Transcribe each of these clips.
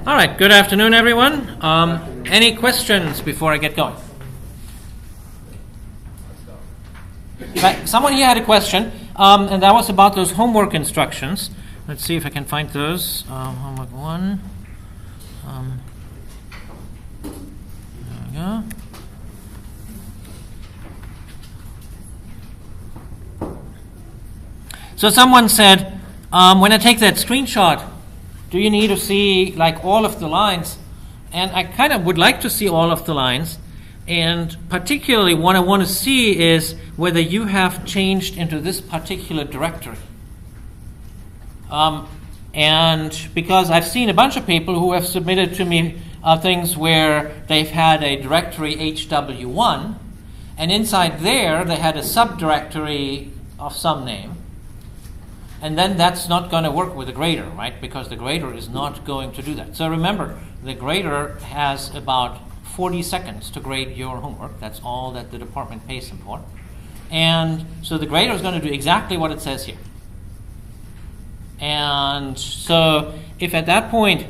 All right, good afternoon, everyone. Any questions before I get going? Right, someone here had a question, and that was about those homework instructions. Let's see if I can find those. Homework 1. There we go. So someone said, when I take that screenshot, do you need to see like all of the lines? And I kind of would like to see all of the lines. And particularly what I want to see is whether you have changed into this particular directory. And because I've seen a bunch of people who have submitted to me things where they've had a directory HW1, and inside there they had a subdirectory of some name. And then that's not going to work with the grader, right? Because the grader is not going to do that. So remember, the grader has about 40 seconds to grade your homework. That's all that the department pays them for. And so the grader is going to do exactly what it says here. And so if at that point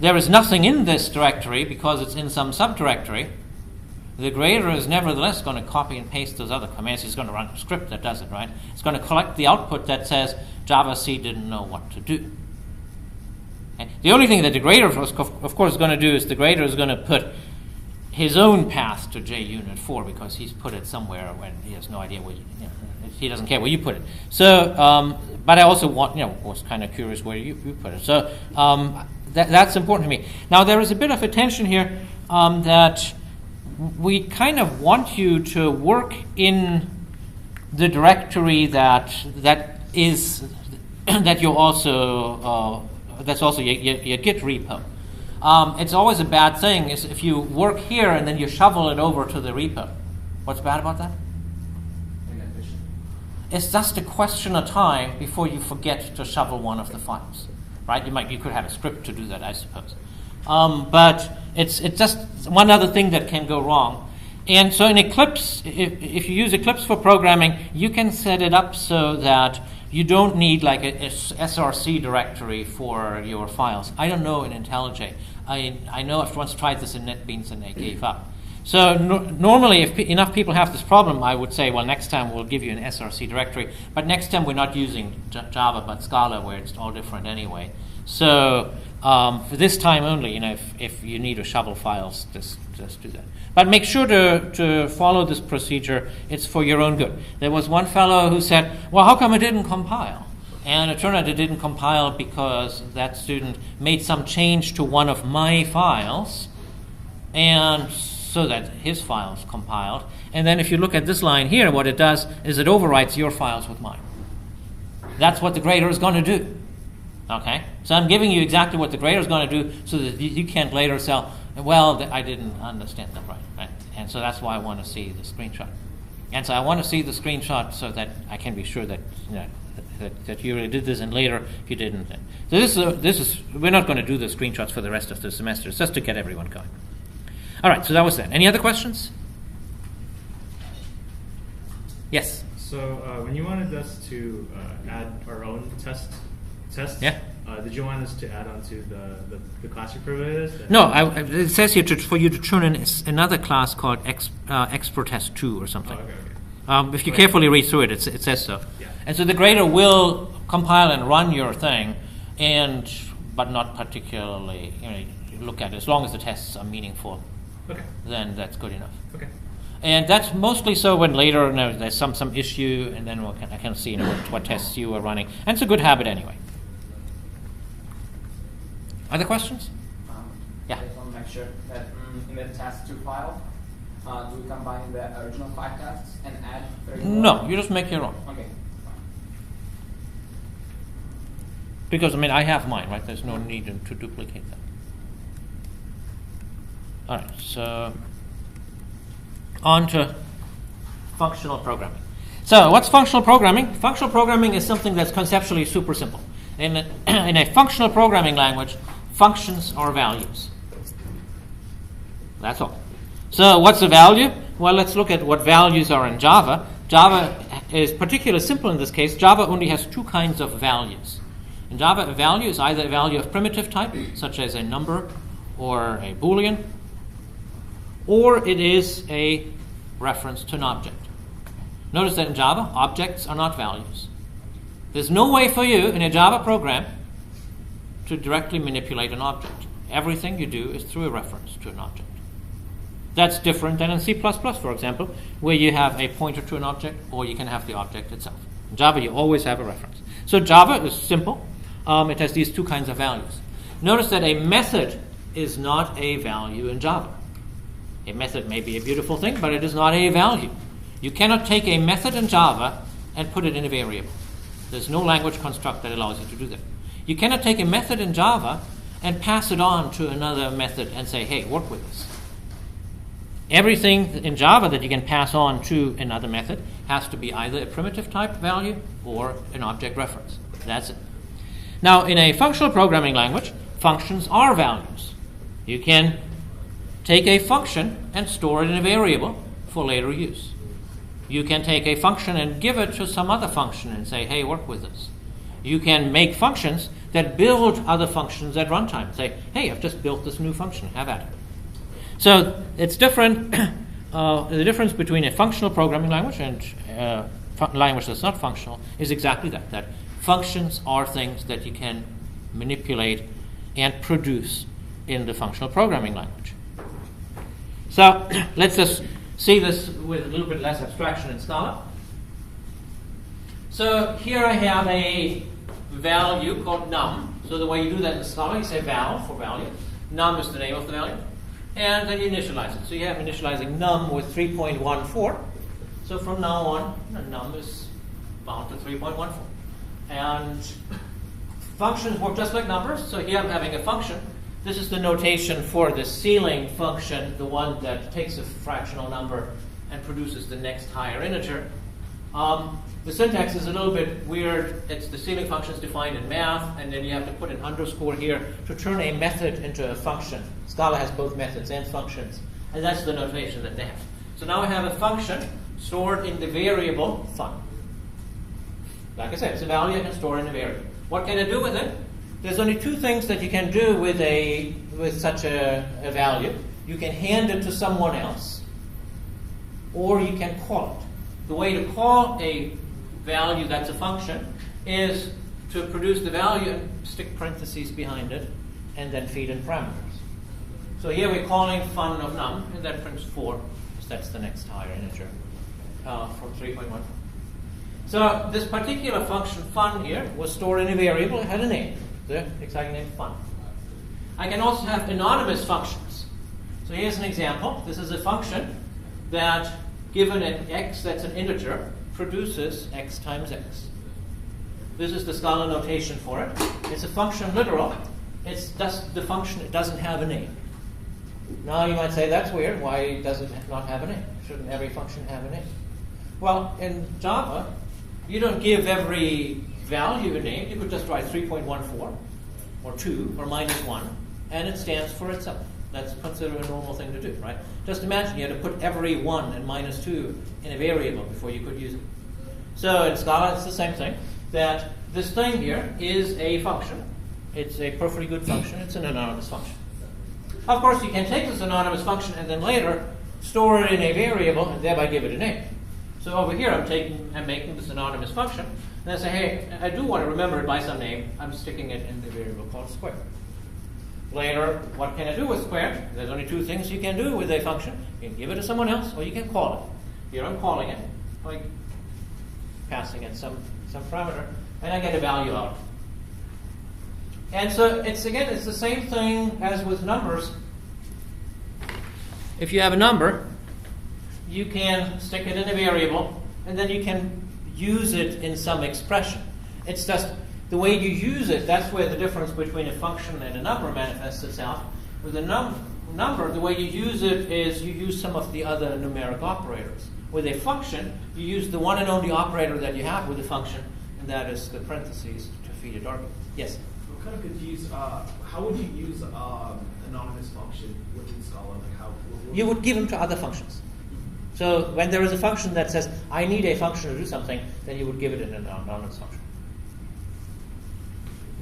there is nothing in this directory because it's in some subdirectory, the grader is nevertheless going to copy and paste those other commands. It's going to run a script that does it, right? It's going to collect the output that says Java-C didn't know what to do. Okay? The only thing that the grader, of course, is going to do is the grader is going to put his own path to JUnit 4 because he's put it somewhere when he has no idea where he doesn't care where you put it. So, but I also was kind of curious where you put it. So that's important to me. Now there is a bit of a tension here that we kind of want you to work in the directory that is that you also that's also your Git repo. It's always a bad thing is if you work here and then you shovel it over to the repo. What's bad about that? It's just a question of time before you forget to shovel one of the files, right? You could have a script to do that, I suppose. But it's just one other thing that can go wrong. And so in Eclipse, if you use Eclipse for programming, you can set it up so that you don't need like a src directory for your files. I don't know in IntelliJ. I know I've once tried this in NetBeans and they gave up. So normally if enough people have this problem, I would say, well, next time we'll give you an src directory. But next time we're not using Java but Scala where it's all different anyway. So for this time only, if you need to shovel files, just do that. But make sure to follow this procedure. It's for your own good. There was one fellow who said, well, how come it didn't compile? And it turned out it didn't compile because that student made some change to one of my files, and so that his files compiled. And then if you look at this line here, what it does is it overwrites your files with mine. That's what the grader is going to do. Okay? So I'm giving you exactly what the grader is going to do so that you can't later say, well, I didn't understand that right? And so that's why I want to see the screenshot. And so I want to see the screenshot so that I can be sure that that you really did this, and later if you didn't. So this is we're not going to do the screenshots for the rest of the semester. It's just to get everyone going. All right, so that was that. Any other questions? Yes? So when you wanted us to add our own tests, yeah. Did you want us to add on to the class you provided? No, it says here for you to turn in another class called Exprotest 2 or something. Oh, okay. If you carefully read through it, it says so. Yeah. And so the grader will compile and run your thing, but not particularly look at it. As long as the tests are meaningful, okay, then that's good enough. Okay. And that's mostly so when later there's some issue, and then I can see what tests you are running. And it's a good habit anyway. Other questions? Yeah. I just want to make sure that in the test2 file, do we combine the original 5 tests and add 30 more? No, you just make your own. Okay. Because I have mine, right? There's no need to duplicate that. All right, so on to functional programming. So what's functional programming? Functional programming is something that's conceptually super simple. In a functional programming language, functions are values. That's all. So what's a value? Well, let's look at what values are in Java. Java is particularly simple in this case. Java only has 2 kinds of values. In Java, a value is either a value of primitive type, such as a number or a Boolean, or it is a reference to an object. Notice that in Java, objects are not values. There's no way for you in a Java program to directly manipulate an object. Everything you do is through a reference to an object. That's different than in C++, for example, where you have a pointer to an object, or you can have the object itself. In Java, you always have a reference. So Java is simple. It has these two kinds of values. Notice that a method is not a value in Java. A method may be a beautiful thing, but it is not a value. You cannot take a method in Java and put it in a variable. There's no language construct that allows you to do that. You cannot take a method in Java and pass it on to another method and say, hey, work with this. Everything in Java that you can pass on to another method has to be either a primitive type value or an object reference. That's it. Now, in a functional programming language, functions are values. You can take a function and store it in a variable for later use. You can take a function and give it to some other function and say, hey, work with this. You can make functions that build other functions at runtime. Say, hey, I've just built this new function. Have at it. So it's different. The difference between a functional programming language and language that's not functional is exactly that functions are things that you can manipulate and produce in the functional programming language. So let's just see this with a little bit less abstraction in Scala. So here I have a value called num. So the way you do that in Scala, you say val for value. Num is the name of the value. And then you initialize it. So you have initializing num with 3.14. So from now on, num is bound to 3.14. And functions work just like numbers. So here I'm having a function. This is the notation for the ceiling function, the one that takes a fractional number and produces the next higher integer. The syntax is a little bit weird. It's the ceiling function is defined in math, and then you have to put an underscore here to turn a method into a function. Scala has both methods and functions, and that's the notation that they have. So now I have a function stored in the variable fun. Like I said, it's a value I can store in a variable. What can I do with it? There's only two things that you can do with such a value. You can hand it to someone else, or you can call it. The way to call a value that's a function is to produce the value and stick parentheses behind it, and then feed in parameters. So here we're calling fun of num, and that prints 4, because that's the next higher integer from 3.14. So this particular function fun here was stored in a variable. It had a name, the exciting name fun. I can also have anonymous functions. So here's an example. This is a function that, given an x that's an integer, produces x times x. This is the Scala notation for it. It's a function literal. It's just the function, it doesn't have a name. Now you might say, that's weird. Why does it not have a name? Shouldn't every function have a name? Well, in Java, you don't give every value a name. You could just write 3.14 or 2 or -1, and it stands for itself. That's considered a normal thing to do, right? Just imagine you had to put every 1 and -2 in a variable before you could use it. So in Scala, it's the same thing, that this thing here is a function. It's a perfectly good function. It's an anonymous function. Of course, you can take this anonymous function and then later store it in a variable and thereby give it a name. So over here, I'm making this anonymous function, and I say, hey, I do want to remember it by some name. I'm sticking it in the variable called square. Later, what can I do with square? There's only two things you can do with a function. You can give it to someone else, or you can call it. Here I'm calling it, like passing it some parameter, and I get a value out. And so it's the same thing as with numbers. If you have a number, you can stick it in a variable, and then you can use it in some expression. It's just the way you use it, that's where the difference between a function and a number manifests itself. With a number, the way you use it is you use some of the other numeric operators. With a function, you use the one and only operator that you have with the function, and that is the parentheses to feed it argument. Yes? I'm kind of confused. How would you use anonymous function within Scala? You would give them to other functions. So when there is a function that says, I need a function to do something, then you would give it an anonymous function.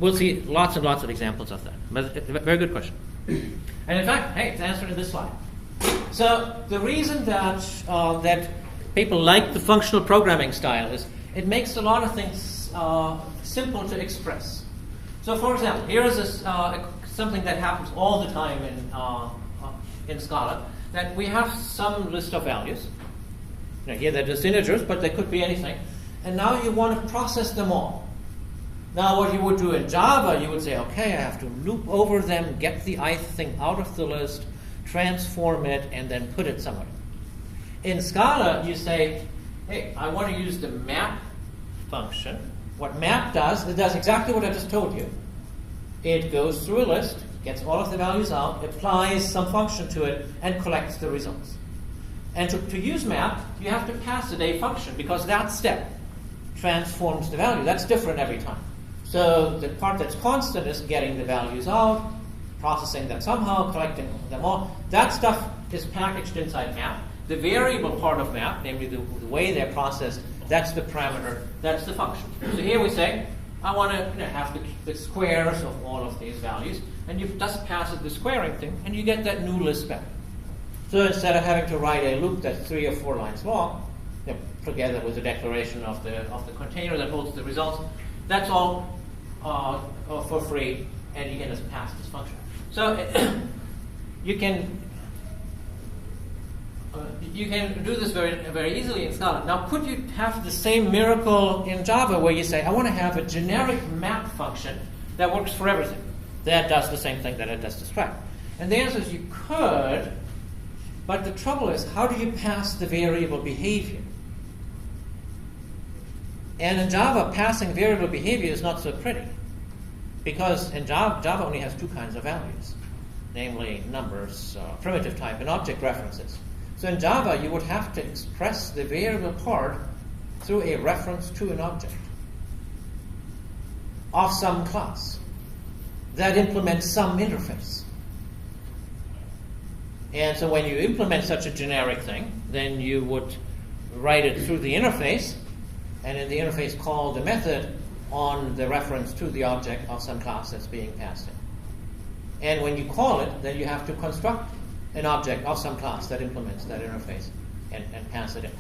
we'll see lots and lots of examples of that. But very good question. And in fact, hey, it's answered in this slide. So the reason that that people like the functional programming style is it makes a lot of things simple to express. So, for example, here is something that happens all the time in Scala, that we have some list of values. Now, here they're just integers, but they could be anything. And now you want to process them all. Now, what you would do in Java, you would say, okay, I have to loop over them, get the ith thing out of the list, transform it, and then put it somewhere. In Scala, you say, hey, I want to use the map function. What map does, it does exactly what I just told you. It goes through a list, gets all of the values out, applies some function to it, and collects the results. And to use map, you have to pass it a function, because that step transforms the value. That's different every time. So the part that's constant is getting the values out, processing them somehow, collecting them all. That stuff is packaged inside map. The variable part of map, namely the way they're processed, that's the parameter, that's the function. So here we say, I want to have the squares of all of these values, and you just pass it the squaring thing, and you get that new list back. So instead of having to write a loop that's 3 or 4 lines long, together with the declaration of the container that holds the results, that's all for free, and you can just pass this function. So you can do this very, very easily in Scala. Now, could you have the same miracle in Java where you say, I want to have a generic map function that works for everything, that does the same thing that I just described? And the answer is you could, but the trouble is, how do you pass the variable behavior? And in Java, passing variable behavior is not so pretty, because in Java only has 2 kinds of values, namely numbers, primitive type, and object references. So in Java, you would have to express the variable part through a reference to an object of some class that implements some interface. And so when you implement such a generic thing, then you would write it through the interface, and in the interface call the method on the reference to the object of some class that's being passed in. And when you call it, then you have to construct an object of some class that implements that interface and pass it in.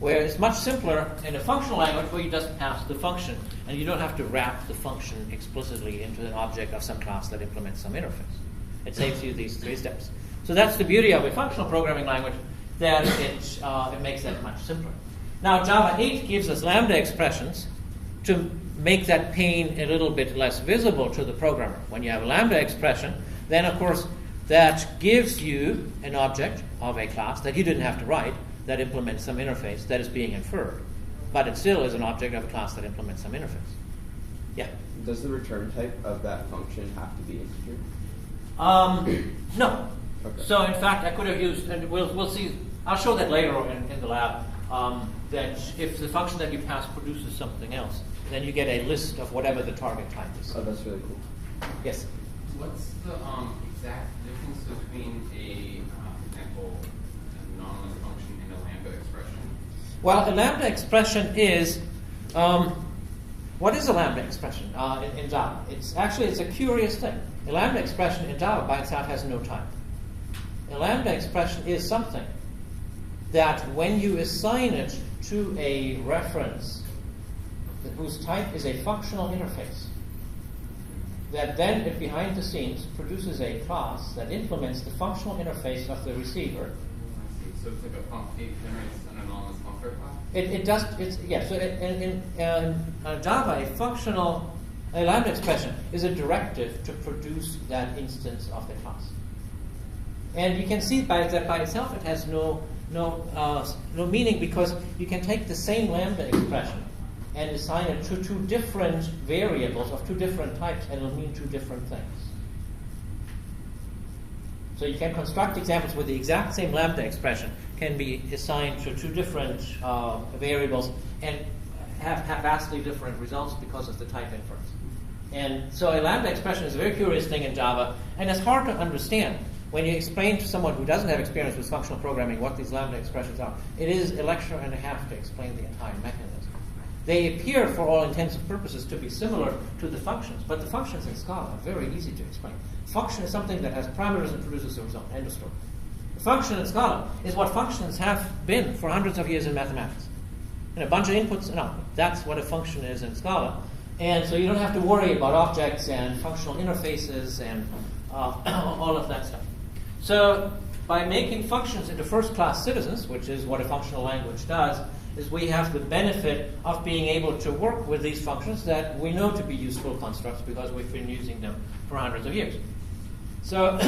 Where it's much simpler in a functional language where you just pass the function, and you don't have to wrap the function explicitly into an object of some class that implements some interface. It saves you these 3 steps. So that's the beauty of a functional programming language, that it makes that much simpler. Now, Java 8 gives us lambda expressions to make that pain a little bit less visible to the programmer. When you have a lambda expression, then of course that gives you an object of a class that you didn't have to write that implements some interface that is being inferred. But it still is an object of a class that implements some interface. Yeah? Does the return type of that function have to be integer? No. Okay. So in fact, I could have used, and we'll see, I'll show that later in the lab, that if the function that you pass produces something else, then you get a list of whatever the target type is. Oh, that's really cool. Yes? What's the exact difference between for example, an anonymous function and a lambda expression? Well, a lambda expression is, what is a lambda expression in Java? It's a curious thing. A lambda expression in Java by itself has no type. A lambda expression is something that when you assign it to a reference whose type is a functional interface, that then it behind the scenes produces a class that implements the functional interface of the receiver. So it's like it generates an anonymous functor class? It does, so in Java, a lambda expression is a directive to produce that instance of the class. And you can see that by itself it has no meaning, because you can take the same lambda expression and assign it to 2 different variables of 2 different types, and it'll mean 2 different things. So you can construct examples where the exact same lambda expression can be assigned to 2 different variables and have vastly different results because of the type inference. And so a lambda expression is a very curious thing in Java, and it's hard to understand. When you explain to someone who doesn't have experience with functional programming what these lambda expressions are, it is a lecture and a half to explain the entire mechanism. They appear, for all intents and purposes, to be similar to the functions, but the functions in Scala are very easy to explain. Function is something that has parameters and produces a result. End of story. The function in Scala is what functions have been for hundreds of years in mathematics. And a bunch of inputs and outputs. That's what a function is in Scala. And so you don't have to worry about objects and functional interfaces and all of that stuff. So by making functions into first-class citizens, which is what a functional language does, is we have the benefit of being able to work with these functions that we know to be useful constructs because we've been using them for hundreds of years. So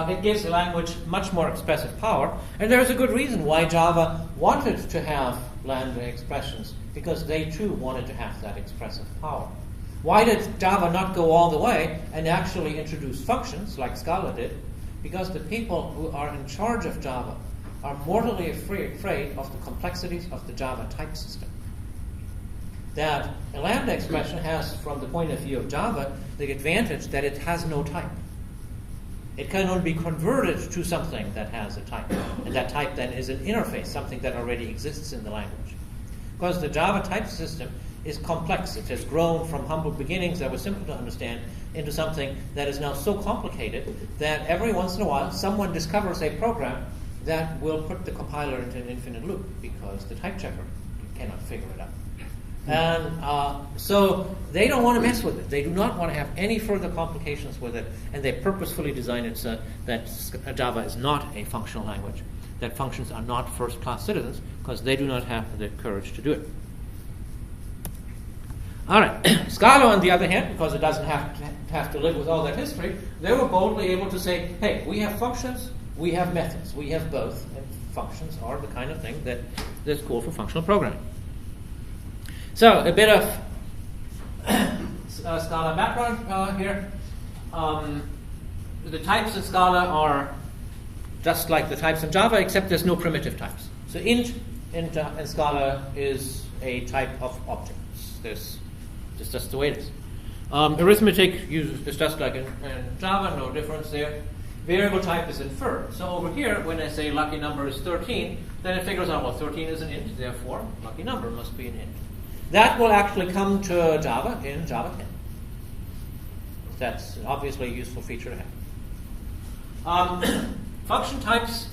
it gives the language much more expressive power, and there's a good reason why Java wanted to have lambda expressions, because they too wanted to have that expressive power. Why did Java not go all the way and actually introduce functions like Scala did? Because the people who are in charge of Java are mortally afraid of the complexities of the Java type system. That a lambda expression has, from the point of view of Java, the advantage that it has no type. It can only be converted to something that has a type. And that type then is an interface, something that already exists in the language. Because the Java type system is complex. It has grown from humble beginnings that were simple to understand into something that is now so complicated that every once in a while someone discovers a program that will put the compiler into an infinite loop because the type checker cannot figure it out. And so they don't want to mess with it. They do not want to have any further complications with it, and they purposefully design it so that Java is not a functional language, that functions are not first-class citizens, because they do not have the courage to do it. All right. Scala, on the other hand, because it doesn't have to live with all that history, they were boldly able to say, hey, we have functions, we have methods, we have both, and functions are the kind of thing that's cool for functional programming. So, a bit of Scala background here. The types in Scala are just like the types in Java, except there's no primitive types. So int in Scala is a type of objects. This is just the way it is. Arithmetic is just like in Java, no difference there. Variable type is inferred. So over here, when I say lucky number is 13, then it figures out, well, 13 is an int, therefore lucky number must be an int. That will actually come to Java in Java 10. That's obviously a useful feature to have. Function types,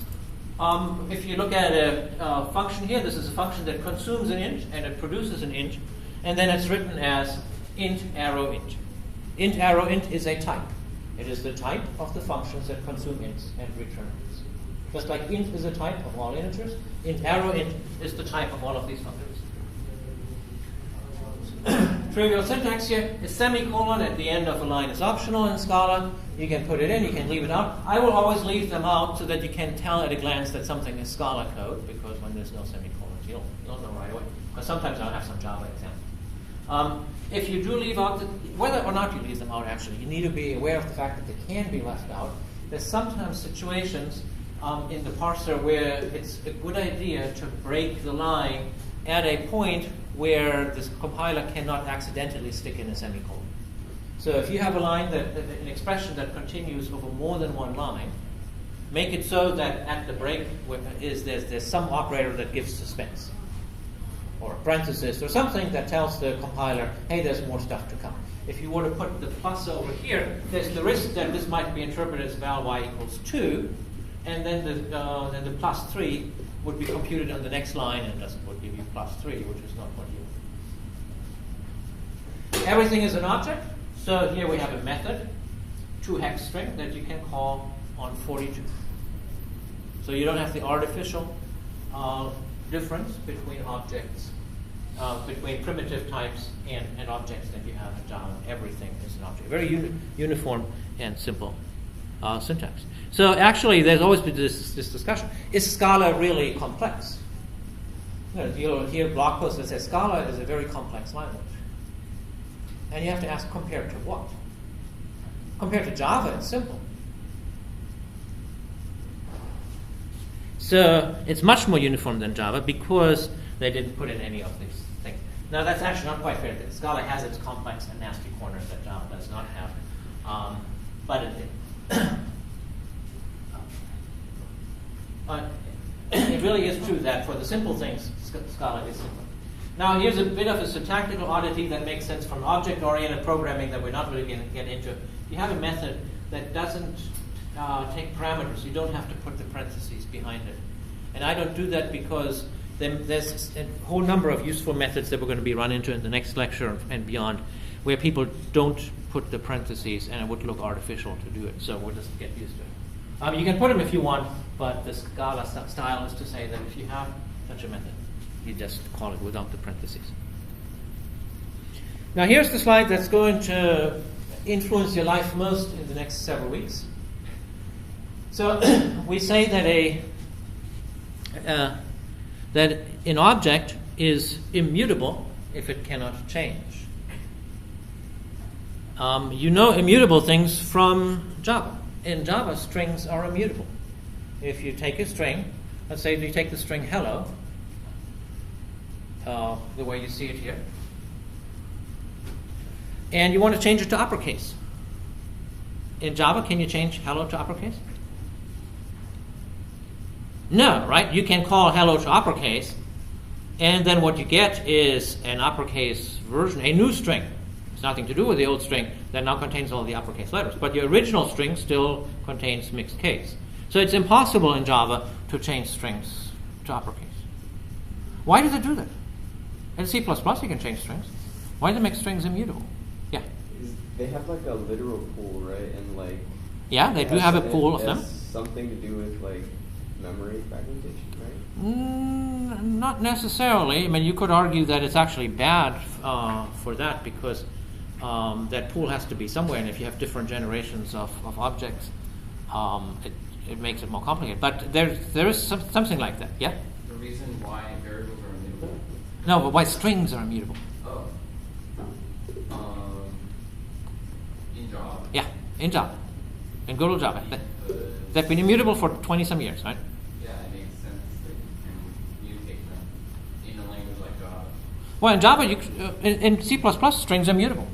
if you look at a function here, this is a function that consumes an int and it produces an int, and then it's written as int arrow int. Int arrow int is a type. It is the type of the functions that consume ints and return ints. Just like int is a type of all integers, int arrow int is the type of all of these functions. Trivial syntax here is semicolon at the end of a line is optional in Scala. You can put it in, you can leave it out. I will always leave them out so that you can tell at a glance that something is Scala code, because when there's no semicolons, you don't know right away. Because sometimes I'll have some Java example. If you do leave out, whether or not you leave them out actually, you need to be aware of the fact that they can be left out. There's sometimes situations in the parser where it's a good idea to break the line at a point where this compiler cannot accidentally stick in a semicolon. So if you have a line an expression that continues over more than one line, make it so that at the break there's some operator that gives suspense, or a parenthesis, or something that tells the compiler, hey, there's more stuff to come. If you were to put the plus over here, there's the risk that this might be interpreted as val y equals 2, and then the plus 3 would be computed on the next line and would give you plus 3, which is not what you want. Everything is an object. So here we have a method, to-hex string, that you can call on 42. So you don't have the artificial difference between objects, between primitive types and objects that you have in Java. Everything is an object. Very uniform and simple syntax. So actually, there's always been this discussion. Is Scala really complex? You'll hear blog posts that say Scala is a very complex language. And you have to ask, compared to what? Compared to Java, it's simple. So it's much more uniform than Java because they didn't put in any of these things. Now, that's actually not quite fair. Scala has its complex and nasty corners that Java does not have. But it really is true that for the simple things, Scala is simple. Now here's a bit of a syntactical oddity that makes sense from object-oriented programming that we're not really going to get into. You have a method that doesn't take parameters. You don't have to put the parentheses behind it. And I don't do that because there's a whole number of useful methods that we're going to be run into in the next lecture and beyond, where people don't put the parentheses, and it would look artificial to do it. So we'll just get used to it. You can put them if you want, but the Scala style is to say that if you have such a method, you just call it without the parentheses. Now here's the slide that's going to influence your life most in the next several weeks. So we say that that an object is immutable if it cannot change. You know immutable things from Java. In Java, strings are immutable. If you take a string, let's say you take the string hello, the way you see it here, and you want to change it to uppercase. In Java, can you change hello to uppercase? No, right? You can call hello to uppercase, and then what you get is an uppercase version, a new string. It's nothing to do with the old string that now contains all the uppercase letters. But your original string still contains mixed case. So it's impossible in Java to change strings to uppercase. Why do they do that? In C++ you can change strings. Why do they make strings immutable? Yeah. They have like a literal pool, right? And like. Yeah, they do have a pool of them. Something to do with like memory fragmentation, right? Not necessarily. I mean, you could argue that it's actually bad for that because that pool has to be somewhere, and if you have different generations of objects, it makes it more complicated. But there is something like that. Yeah. The reason why variables are immutable? No, but why strings are immutable? Oh. In Java. Yeah, in Java, in good old Java. They've been immutable for 20-some years, right? Yeah, it makes sense that you can mutate them in a language like Java. Well, in Java, in C++, strings are mutable.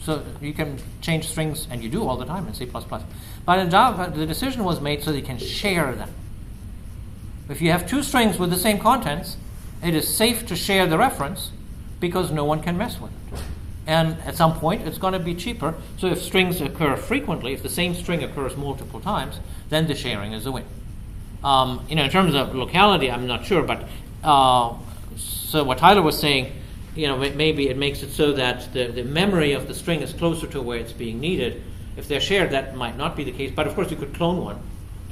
So you can change strings, and you do all the time in C++. But in Java, the decision was made so that you can share them. If you have two strings with the same contents, it is safe to share the reference because no one can mess with it. And at some point, it's going to be cheaper. So if strings occur frequently, if the same string occurs multiple times, then the sharing is a win. In terms of locality, I'm not sure, but so what Tyler was saying, maybe it makes it so that the memory of the string is closer to where it's being needed. If they're shared, that might not be the case. But of course, you could clone one,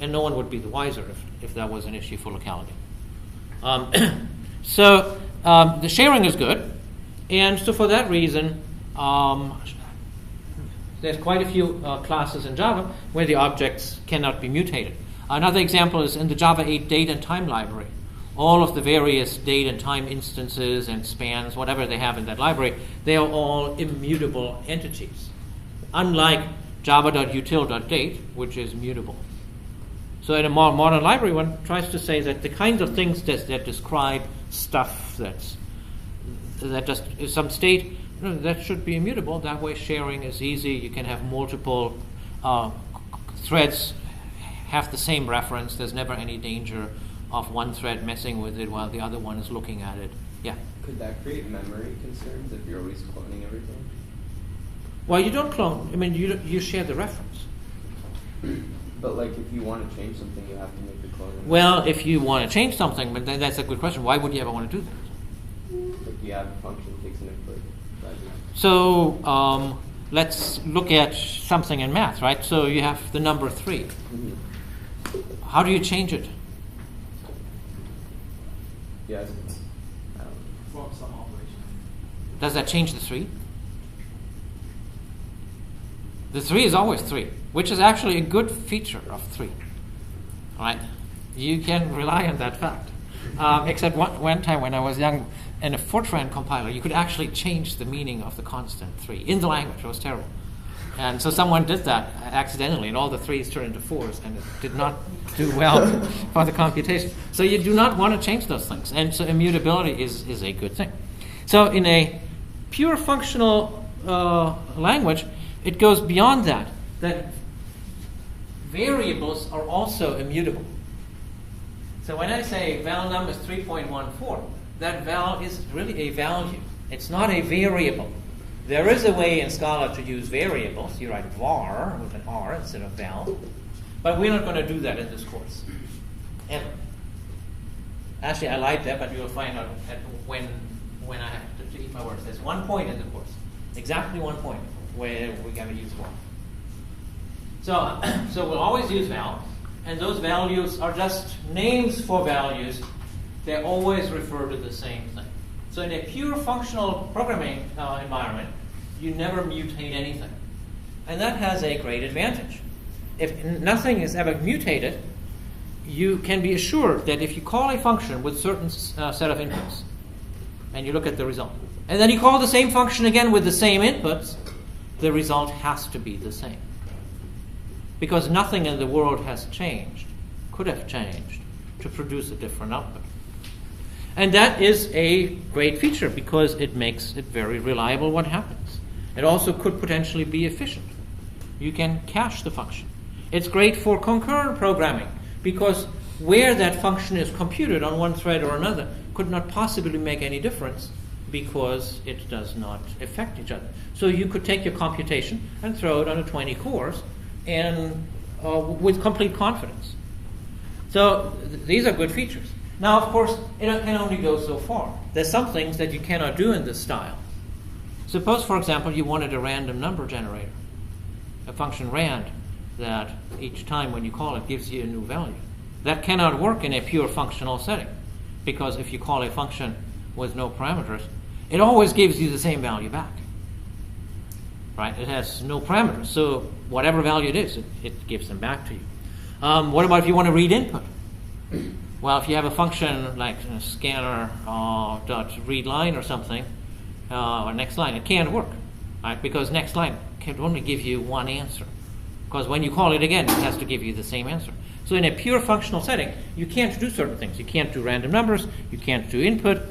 and no one would be the wiser if that was an issue for locality. So the sharing is good, and so for that reason, there's quite a few classes in Java where the objects cannot be mutated. Another example is in the Java 8 date and time library. All of the various date and time instances and spans, whatever they have in that library, they are all immutable entities. Unlike java.util.date, which is mutable. So in a more modern library, one tries to say that the kinds of things that describe stuff that just is some state, that should be immutable. That way sharing is easy. You can have multiple threads have the same reference. There's never any danger of one thread messing with it while the other one is looking at it. Yeah? Could that create memory concerns if you're always cloning everything? Well, you don't clone. I mean, you share the reference. But like if you want to change something, you have to make the clone. Well, if you want to change something, but then that's a good question. Why would you ever want to do that? Like you have a function that takes an input. So let's look at something in math, right? So you have the number 3. Mm-hmm. How do you change it? Yes. From some operation. Does that change the 3? The 3 is always 3, which is actually a good feature of 3. All right? You can rely on that fact. Except one time when I was young, in a Fortran compiler, you could actually change the meaning of the constant 3 in the language. It was terrible. And so someone did that accidentally, and all the 3s turned into 4s, and it did not do well for the computation. So you do not want to change those things. And so immutability is a good thing. So in a pure functional language, it goes beyond that variables are also immutable. So when I say val num is 3.14, that val is really a value. It's not a variable. There is a way in Scala to use variables. You write var with an R instead of val. But we're not going to do that in this course. Ever. Actually, I like that, but you'll find out when I have to eat my words. There's one point in the course, exactly one point, where we're going to use var. So we'll always use val, and those values are just names for values. They always refer to the same thing. So in a pure functional programming environment, you never mutate anything. And that has a great advantage. If nothing is ever mutated, you can be assured that if you call a function with a certain set of inputs, and you look at the result, and then you call the same function again with the same inputs, the result has to be the same. Because nothing in the world has changed, could have changed, to produce a different output. And that is a great feature because it makes it very reliable what happens. It also could potentially be efficient. You can cache the function. It's great for concurrent programming because where that function is computed on one thread or another could not possibly make any difference because it does not affect each other. So you could take your computation and throw it on a 20 cores and with complete confidence. So these are good features. Now, of course, it can only go so far. There's some things that you cannot do in this style. Suppose, for example, you wanted a random number generator, a function rand, that each time when you call it gives you a new value. That cannot work in a pure functional setting, because if you call a function with no parameters, it always gives you the same value back. Right? It has no parameters, so whatever value it is, it gives them back to you. What about if you want to read input? Well, if you have a function like scanner dot read line or something, or next line, it can't work, right? Because next line can only give you one answer. Because when you call it again, it has to give you the same answer. So in a pure functional setting, you can't do certain things. You can't do random numbers. You can't do input.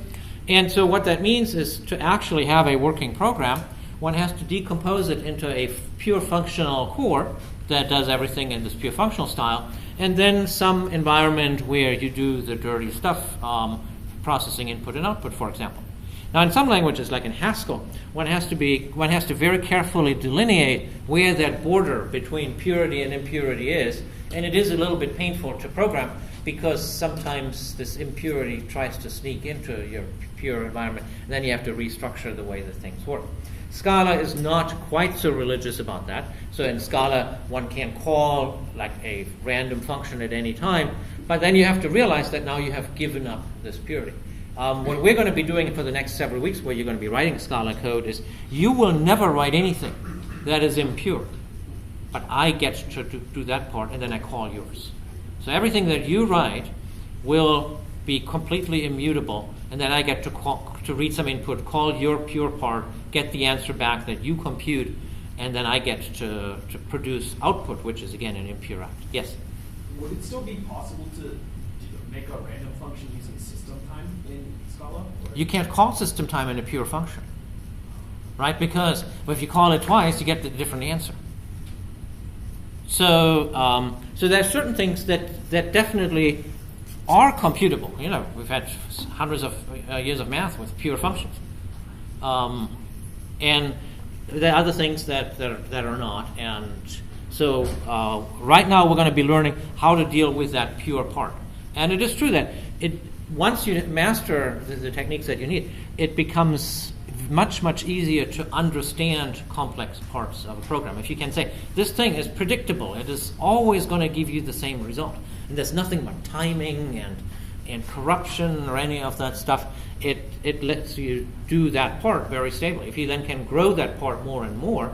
And so what that means is to actually have a working program, one has to decompose it into a pure functional core that does everything in this pure functional style, and then some environment where you do the dirty stuff, processing input and output, for example. Now, in some languages, like in Haskell, one has to very carefully delineate where that border between purity and impurity is, and it is a little bit painful to program because sometimes this impurity tries to sneak into your pure environment, and then you have to restructure the way that things work. Scala is not quite so religious about that. So in Scala, one can call like a random function at any time, but then you have to realize that now you have given up this purity. What we're going to be doing for the next several weeks, where you're going to be writing Scala code, is you will never write anything that is impure. But I get to do that part, and then I call yours. So everything that you write will be completely immutable, and then I get to read some input, call your pure part, get the answer back that you compute, and then I get to produce output, which is again an impure act. Yes? Would it still be possible to make a random function using system time in Scala? Or? You can't call system time in a pure function, right? Because if you call it twice, you get the different answer. So there's certain things that definitely are computable. You know, we've had hundreds of years of math with pure functions, and there are other things that are not. And so right now we're going to be learning how to deal with that pure part. And it is true that once you master the techniques that you need, it becomes much easier to understand complex parts of a program. If you can say, this thing is predictable, it is always going to give you the same result, and there's nothing but timing and corruption or any of that stuff, it lets you do that part very stably. If you then can grow that part more and more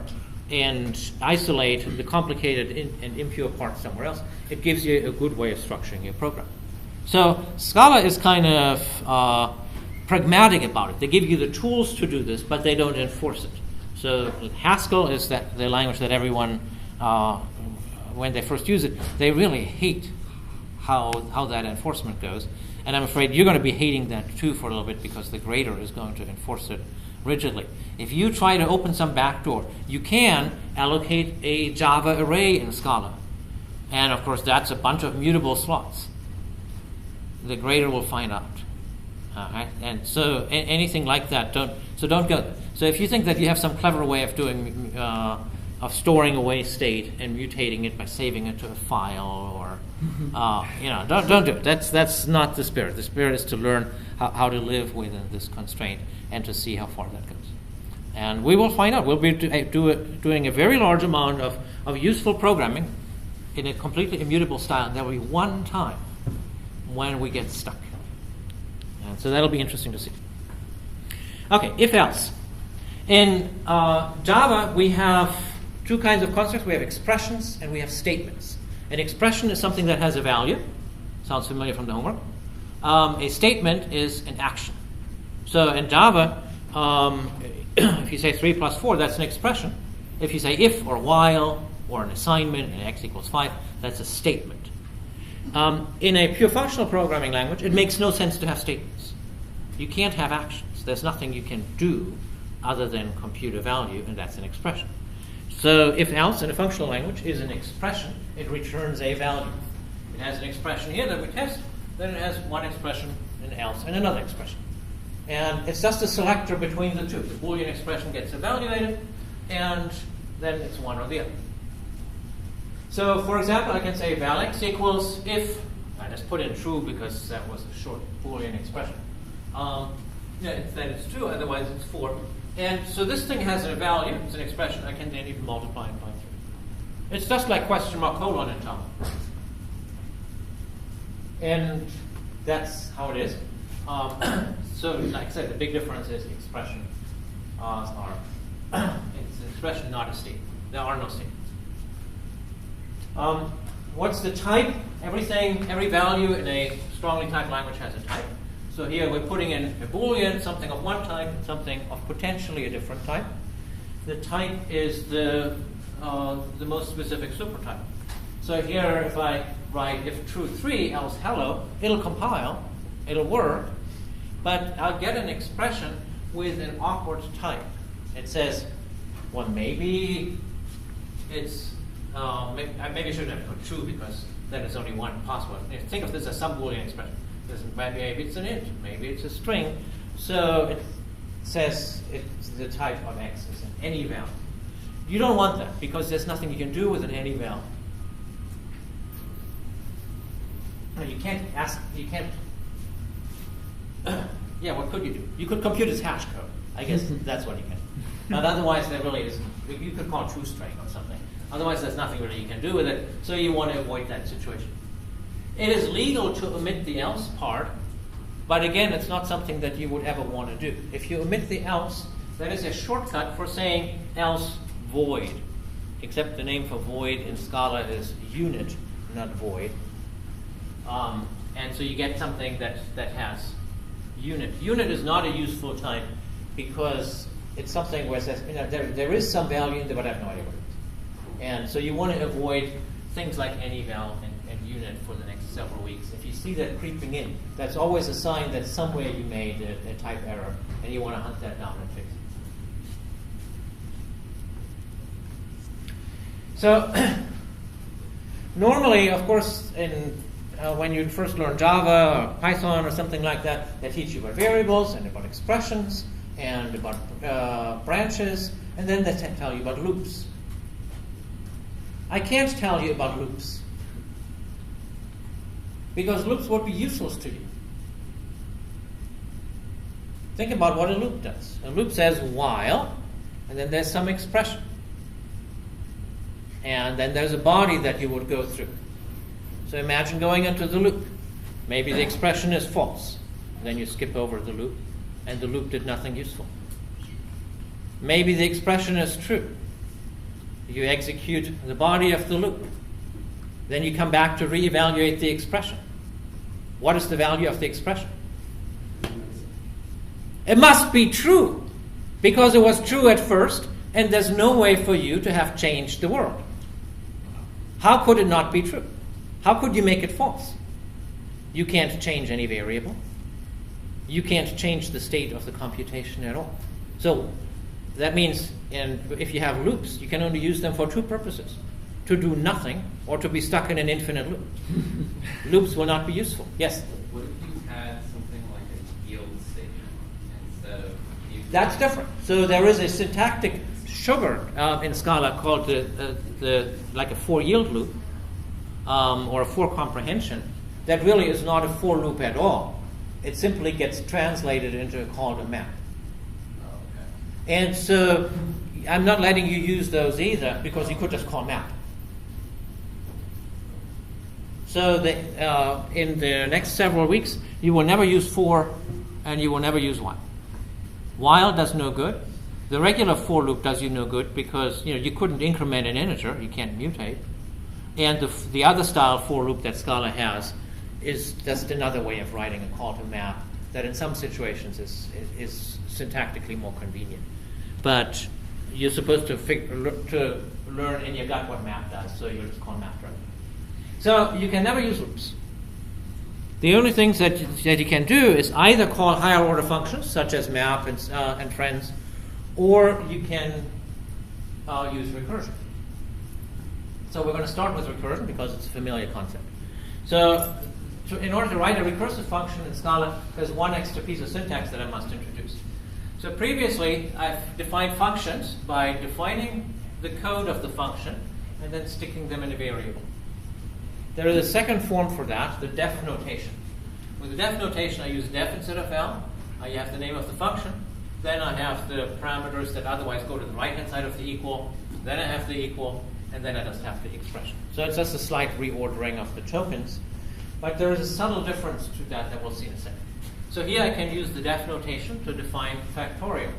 and isolate the complicated and impure parts somewhere else, it gives you a good way of structuring your program. So Scala is kind of pragmatic about it. They give you the tools to do this, but they don't enforce it. So Haskell is the language that everyone, when they first use it, they really hate how that enforcement goes. And I'm afraid you're going to be hating that too for a little bit, because the grader is going to enforce it rigidly. If you try to open some backdoor, you can allocate a Java array in Scala. And of course, that's a bunch of mutable slots. The grader will find out. Right? And so anything like that, don't go there. So if you think that you have some clever way of doing of storing away state and mutating it by saving it to a file, or don't do it. That's not the spirit. The spirit is to learn how to live within this constraint and to see how far that goes. And we will find out. We'll be doing a very large amount of useful programming in a completely immutable style. And there will be one time when we get stuck. And so that'll be interesting to see. Okay, if else. In Java, we have two kinds of constructs. We have expressions and we have statements. An expression is something that has a value. Sounds familiar from the homework. A statement is an action. So in Java, if you say 3 plus 4, that's an expression. If you say if or while or an assignment and x equals 5, that's a statement. In a pure functional programming language, it makes no sense to have statements. You can't have actions. There's nothing you can do other than compute a value, and that's an expression. So if else in a functional language is an expression, it returns a value. It has an expression here that we test, then it has one expression, an else, and another expression. And it's just a selector between the two. The Boolean expression gets evaluated, and then it's one or the other. So, for example, I can say val x equals if, I just put in true because that was a short Boolean expression. Then it's true, otherwise it's 4. And so this thing has a value, it's an expression, I can then even multiply it by 3. It's just like question mark colon in Java. And that's how it is. So, like I said, the big difference is the expression are it's an expression, not a statement. There are no statements. What's the type? Every value in a strongly typed language has a type. So here we're putting in a Boolean, something of one type, and something of potentially a different type. The type is the most specific supertype. So here, if I write if true 3, else hello, it'll compile, it'll work, but I'll get an expression with an awkward type. It says, well, maybe it's, maybe I shouldn't have put true because then it's only one possible. Think of this as some Boolean expression. Maybe it's an int, maybe it's a string. So it says the type of x is an any value. You don't want that because there's nothing you can do with an any value. You can't ask, yeah, what could you do? You could compute its hash code. I guess that's what you can. But otherwise, there really isn't. You could call it true string or something. Otherwise, there's nothing really you can do with it. So you want to avoid that situation. It is legal to omit the else part, but again, it's not something that you would ever want to do. If you omit the else, that is a shortcut for saying else void. Except the name for void in Scala is unit, not void. And so you get something that has unit. Unit is not a useful type because it's something where it says, there is some value in there, but I have no idea what it is. And so you want to avoid things like any val and unit for the next several weeks. If you see that creeping in, that's always a sign that somewhere you made a type error, and you want to hunt that down and fix it. So normally, of course, when you first learn Java or Python or something like that, they teach you about variables and about expressions and about branches, and then they tell you about loops. I can't tell you about loops because loops would be useless to you. Think about what a loop does. A loop says while, and then there's some expression. And then there's a body that you would go through. So imagine going into the loop. Maybe the expression is false. Then you skip over the loop, and the loop did nothing useful. Maybe the expression is true. You execute the body of the loop. Then you come back to reevaluate the expression. What is the value of the expression? It must be true, because it was true at first, and there's no way for you to have changed the world. How could it not be true? How could you make it false? You can't change any variable. You can't change the state of the computation at all. So that means if you have loops, you can only use them for two purposes: to do nothing or to be stuck in an infinite loop. Loops will not be useful. Yes? What if you had something like a yield That's different. So there is a syntactic sugar in Scala called like a for yield loop or a for comprehension that really is not a for loop at all. It simply gets translated into a call to map. And so I'm not letting you use those either because you could just call map. So in the next several weeks, you will never use for and you will never use while. While does no good. The regular for loop does you no good because you couldn't increment an integer. You can't mutate. And the other style for loop that Scala has is just another way of writing a call to map that in some situations is syntactically more convenient. But you're supposed to learn in your gut what map does, so you'll just call map directly. So you can never use loops. The only things that you can do is either call higher order functions, such as map and friends, or you can use recursion. So we're going to start with recursion because it's a familiar concept. So in order to write a recursive function in Scala, there's one extra piece of syntax that I must introduce. So previously, I've defined functions by defining the code of the function and then sticking them in a variable. There is a second form for that, the def notation. With the def notation, I use def instead of l. I have the name of the function. Then I have the parameters that otherwise go to the right-hand side of the equal. Then I have the equal, and then I just have the expression. So it's just a slight reordering of the tokens. But there is a subtle difference to that we'll see in a second. So here I can use the def notation to define factorial.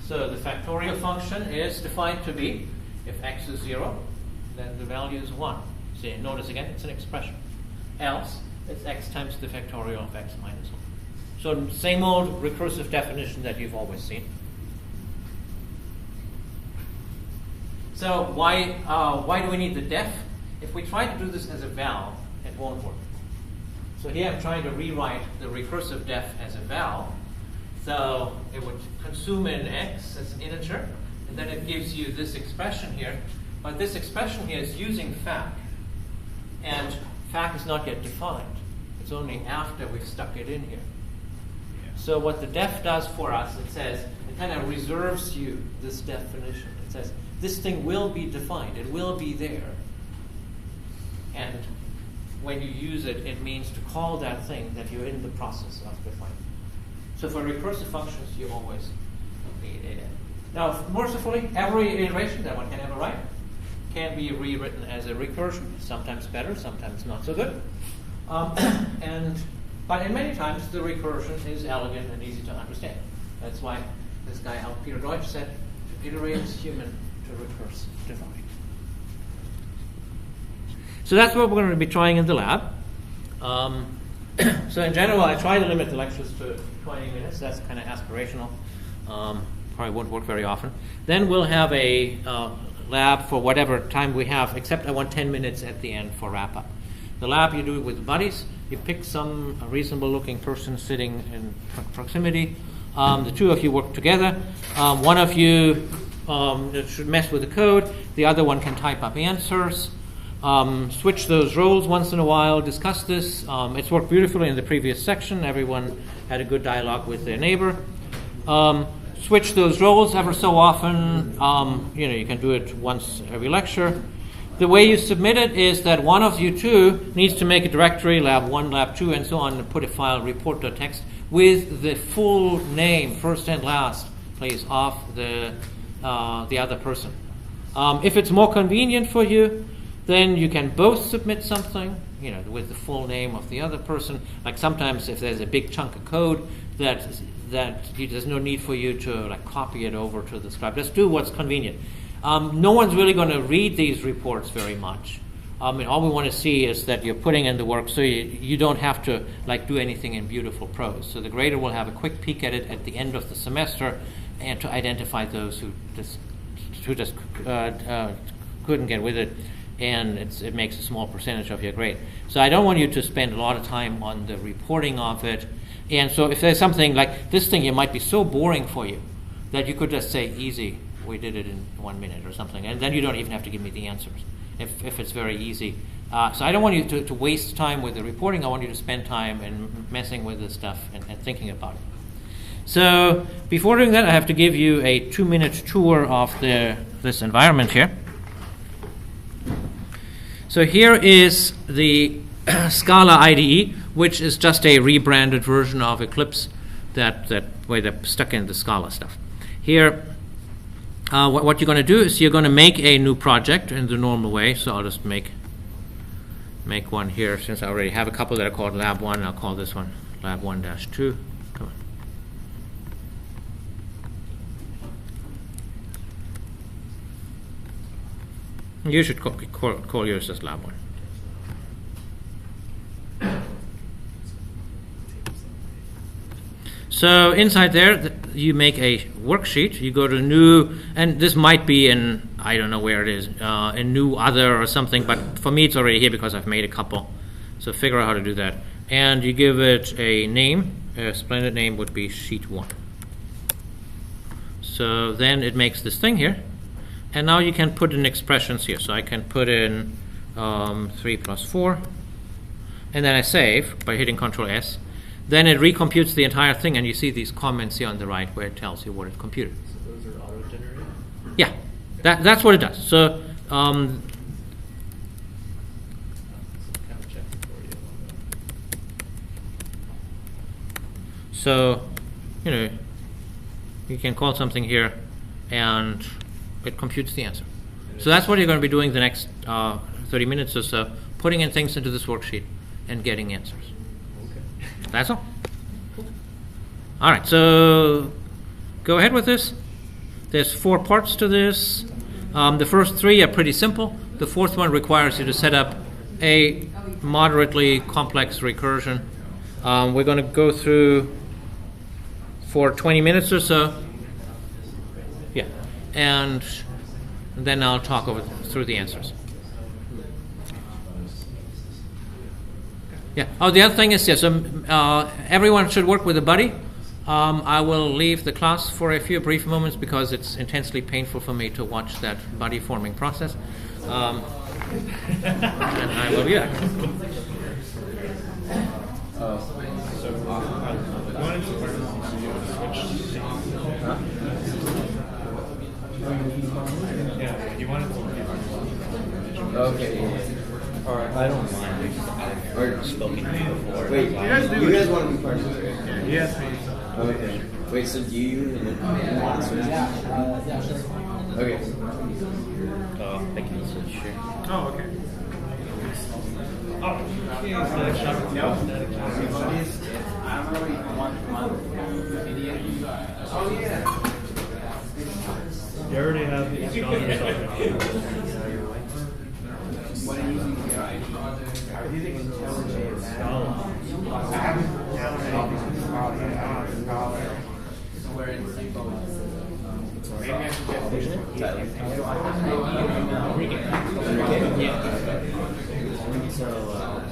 So the factorial function is defined to be, if x is 0, then the value is 1. See, notice again, it's an expression. Else, it's x times the factorial of x minus 1. So same old recursive definition that you've always seen. So why do we need the def? If we try to do this as a val, it won't work. So here I'm trying to rewrite the recursive def as a val. So it would consume in x as an integer, and then it gives you this expression here. But this expression here is using fac. And fac is not yet defined. It's only after we've stuck it in here. So what the def does for us, it says, it kind of reserves you this definition. It says, this thing will be defined. It will be there. And when you use it, it means to call that thing that you're in the process of defining. So for recursive functions, you always need it. Now, mercifully, every iteration that one can ever write can be rewritten as a recursion. Sometimes better, sometimes not so good. But in many times, the recursion is elegant and easy to understand. That's why this guy, Peter Deutsch, said, to iterate is human, to recurse divine. So that's what we're going to be trying in the lab. So in general, I try to limit the lectures to 20 minutes. That's kind of aspirational. Probably won't work very often. Then we'll have a lab for whatever time we have, except I want 10 minutes at the end for wrap-up. The lab, you do it with buddies. You pick some reasonable-looking person sitting in proximity. The two of you work together. One of you should mess with the code. The other one can type up answers. Switch those roles once in a while. Discuss this. It's worked beautifully in the previous section. Everyone had a good dialogue with their neighbor. Switch those roles ever so often. You can do it once every lecture. The way you submit it is that one of you two needs to make a directory, lab 1, lab 2, and so on, and put a file, report.txt, with the full name, first and last, please, of the other person. If it's more convenient for you, then you can both submit something, with the full name of the other person. Like sometimes if there's a big chunk of code that there's no need for you to copy it over to the scribe. Just do what's convenient. No one's really going to read these reports very much. All we want to see is that you're putting in the work, so you don't have to do anything in beautiful prose. So the grader will have a quick peek at it at the end of the semester, and to identify those who just couldn't get with it, and it makes a small percentage of your grade. So I don't want you to spend a lot of time on the reporting of it. And so if there's something like this thing, it might be so boring for you that you could just say, easy, we did it in 1 minute or something, and then you don't even have to give me the answers if it's very easy. So I don't want you to waste time with the reporting. I want you to spend time in messing with this stuff and thinking about it. So before doing that, I have to give you a 2-minute tour of this environment here. So here is the Scala IDE, which is just a rebranded version of Eclipse that where they stuck in the Scala stuff. Here, what you're going to do is you're going to make a new project in the normal way. So I'll just make one here. Since I already have a couple that are called Lab 1, I'll call this one Lab 1-2. Come on. You should call yours as Lab 1. So inside there, you make a worksheet. You go to new, and this might be in, I don't know where it is, in new other or something, but for me it's already here because I've made a couple. So figure out how to do that. And you give it a name. A splendid name would be sheet 1. So then it makes this thing here. And now you can put in expressions here. So I can put in 3 plus 4. And then I save by hitting Control S. Then it recomputes the entire thing, and you see these comments here on the right where it tells you what it computed. So those are auto-generated? Yeah, that's what it does. So, Kind of check it for you. so, you can call something here, and it computes the answer. So that's what you're going to be doing the next 30 minutes or so, putting in things into this worksheet and getting answers. That's all. All right, so go ahead with this. There's 4 parts to this. The first 3 are pretty simple. The 4th one requires you to set up a moderately complex recursion. We're going to go through for 20 minutes or so. Yeah, and then I'll talk through the answers. Yeah. Oh, the other thing is, yes, everyone should work with a buddy. I will leave the class for a few brief moments because it's intensely painful for me to watch that buddy forming process. And I will be back. Yeah, you wanted to. Okay. Alright, I don't mind. I've spoken to you before. Wait, you guys want to be part of this, right? Yes. Okay. Wait, so do you and then answer? Okay. I can switch here. Oh, okay. You already have the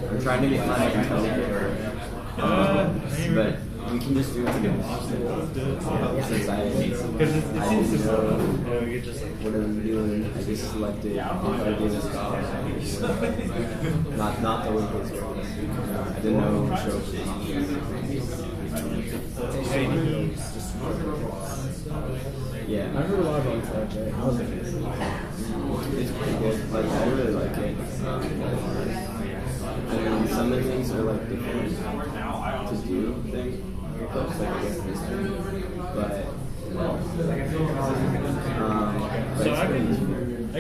I'm trying to get my but we can just do it together. Since I didn't know you just like what I'm doing, I just selected if I did a scholar. Not the Olympics. I didn't know tropes. Yeah. I heard a lot about that. How's it? It's pretty good. Like, I really like it. I mean, some of the things are like different to do things. Like against history. But so I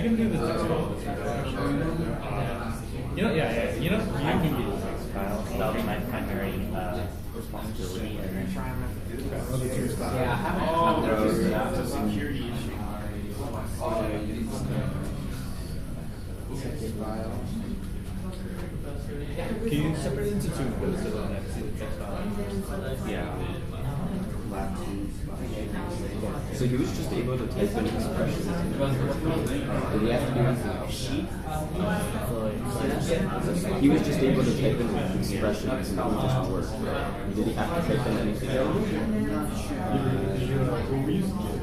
can do this as well. Yeah. You know, I can do this file. That'll be my primary responsibility. Yeah, I haven't that's a security issue. Can you separate it into 2 so that I can see the text file? Yeah. so he was just able to type in expressions. Did he have to do anything? He was just able to type in expressions and it would just work. Did he have to type in anything else?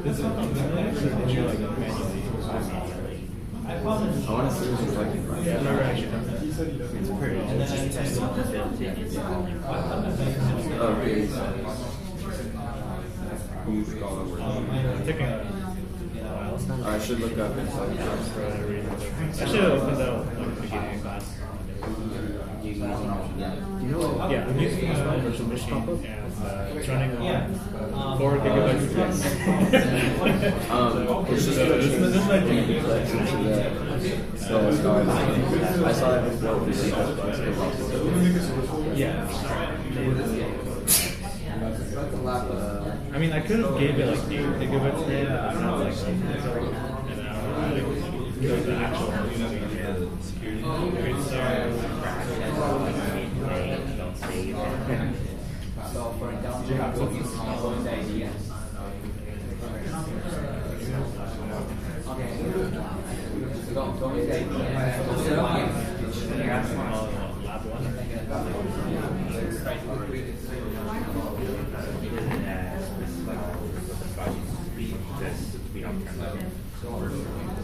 Is it on the next or did you like manually? I want to see what he's like. Yeah, never actually done that. It's pretty. And then I tested the built-in. It's only Oh, really? who Scala works. I'm taking a while. I should look up inside. I should have opened up like the beginning of class. You know, Yeah, I'm using a virtual machine and it's running on 4 gigabytes of disk. it's just this is like so I saw it before we I mean, I could have gave it like 8 gigabytes per but I'm not like an hour. Because the actual security. Don't save. So for intelligent cookies, following the idea. Okay. So going with the idea. Lab 1. This we don't turn that in.